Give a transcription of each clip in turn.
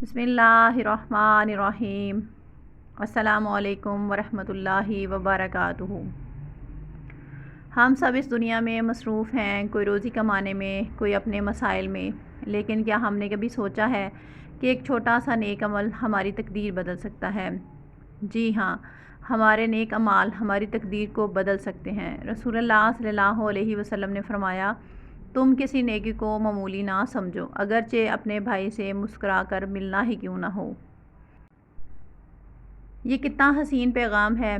بسم اللہ الرحمن الرحیم۔ السلام علیکم ورحمۃ اللہ وبرکاتہ۔ ہم سب اس دنیا میں مصروف ہیں، کوئی روزی کمانے میں، کوئی اپنے مسائل میں، لیکن کیا ہم نے کبھی سوچا ہے کہ ایک چھوٹا سا نیک عمل ہماری تقدیر بدل سکتا ہے؟ جی ہاں، ہمارے نیک اعمال ہماری تقدیر کو بدل سکتے ہیں۔ رسول اللہ صلی اللہ علیہ وسلم نے فرمایا، تم کسی نیکی کو معمولی نہ سمجھو، اگرچہ اپنے بھائی سے مسکرا کر ملنا ہی کیوں نہ ہو۔ یہ کتنا حسین پیغام ہے۔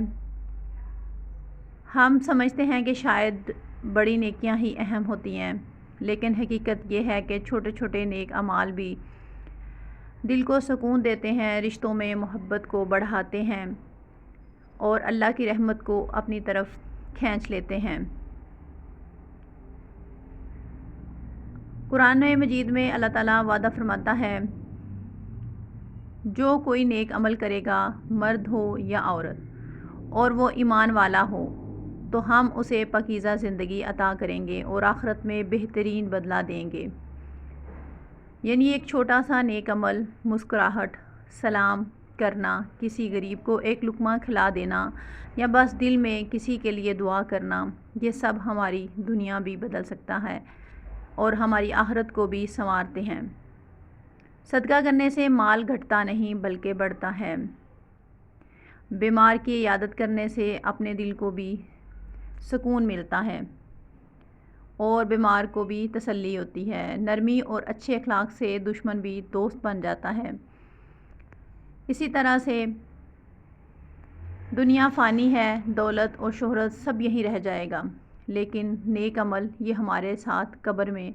ہم سمجھتے ہیں کہ شاید بڑی نیکیاں ہی اہم ہوتی ہیں، لیکن حقیقت یہ ہے کہ چھوٹے چھوٹے نیک اعمال بھی دل کو سکون دیتے ہیں، رشتوں میں محبت کو بڑھاتے ہیں اور اللہ کی رحمت کو اپنی طرف کھینچ لیتے ہیں۔ قرآن مجید میں اللہ تعالیٰ وعدہ فرماتا ہے، جو کوئی نیک عمل کرے گا، مرد ہو یا عورت، اور وہ ایمان والا ہو، تو ہم اسے پاکیزہ زندگی عطا کریں گے اور آخرت میں بہترین بدلہ دیں گے۔ یعنی ایک چھوٹا سا نیک عمل، مسکراہٹ، سلام کرنا، کسی غریب کو ایک لقمہ کھلا دینا، یا بس دل میں کسی کے لیے دعا کرنا، یہ سب ہماری دنیا بھی بدل سکتا ہے اور ہماری آخرت کو بھی سنوارتے ہیں۔ صدقہ کرنے سے مال گھٹتا نہیں بلکہ بڑھتا ہے۔ بیمار کی عیادت کرنے سے اپنے دل کو بھی سکون ملتا ہے اور بیمار کو بھی تسلی ہوتی ہے۔ نرمی اور اچھے اخلاق سے دشمن بھی دوست بن جاتا ہے۔ اسی طرح سے دنیا فانی ہے، دولت اور شہرت سب یہیں رہ جائے گا، لیکن نیک عمل یہ ہمارے ساتھ قبر میں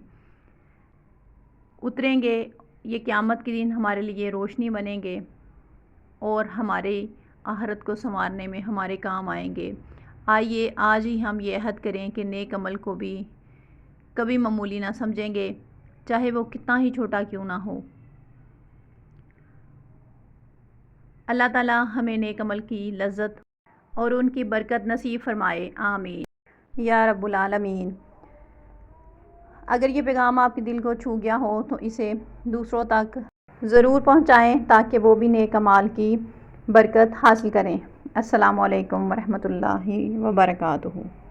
اتریں گے، یہ قیامت کے دن ہمارے لیے روشنی بنیں گے اور ہمارے آخرت کو سنوارنے میں ہمارے کام آئیں گے۔ آئیے آج ہی ہم یہ عہد کریں کہ نیک عمل کو بھی کبھی معمولی نہ سمجھیں گے، چاہے وہ کتنا ہی چھوٹا کیوں نہ ہو۔ اللہ تعالیٰ ہمیں نیک عمل کی لذت اور ان کی برکت نصیب فرمائے، آمین یا رب العالمین۔ اگر یہ پیغام آپ کے دل کو چھو گیا ہو تو اسے دوسروں تک ضرور پہنچائیں تاکہ وہ بھی نیک اعمال کی برکت حاصل کریں۔ السلام علیکم ورحمۃ اللہ وبرکاتہ۔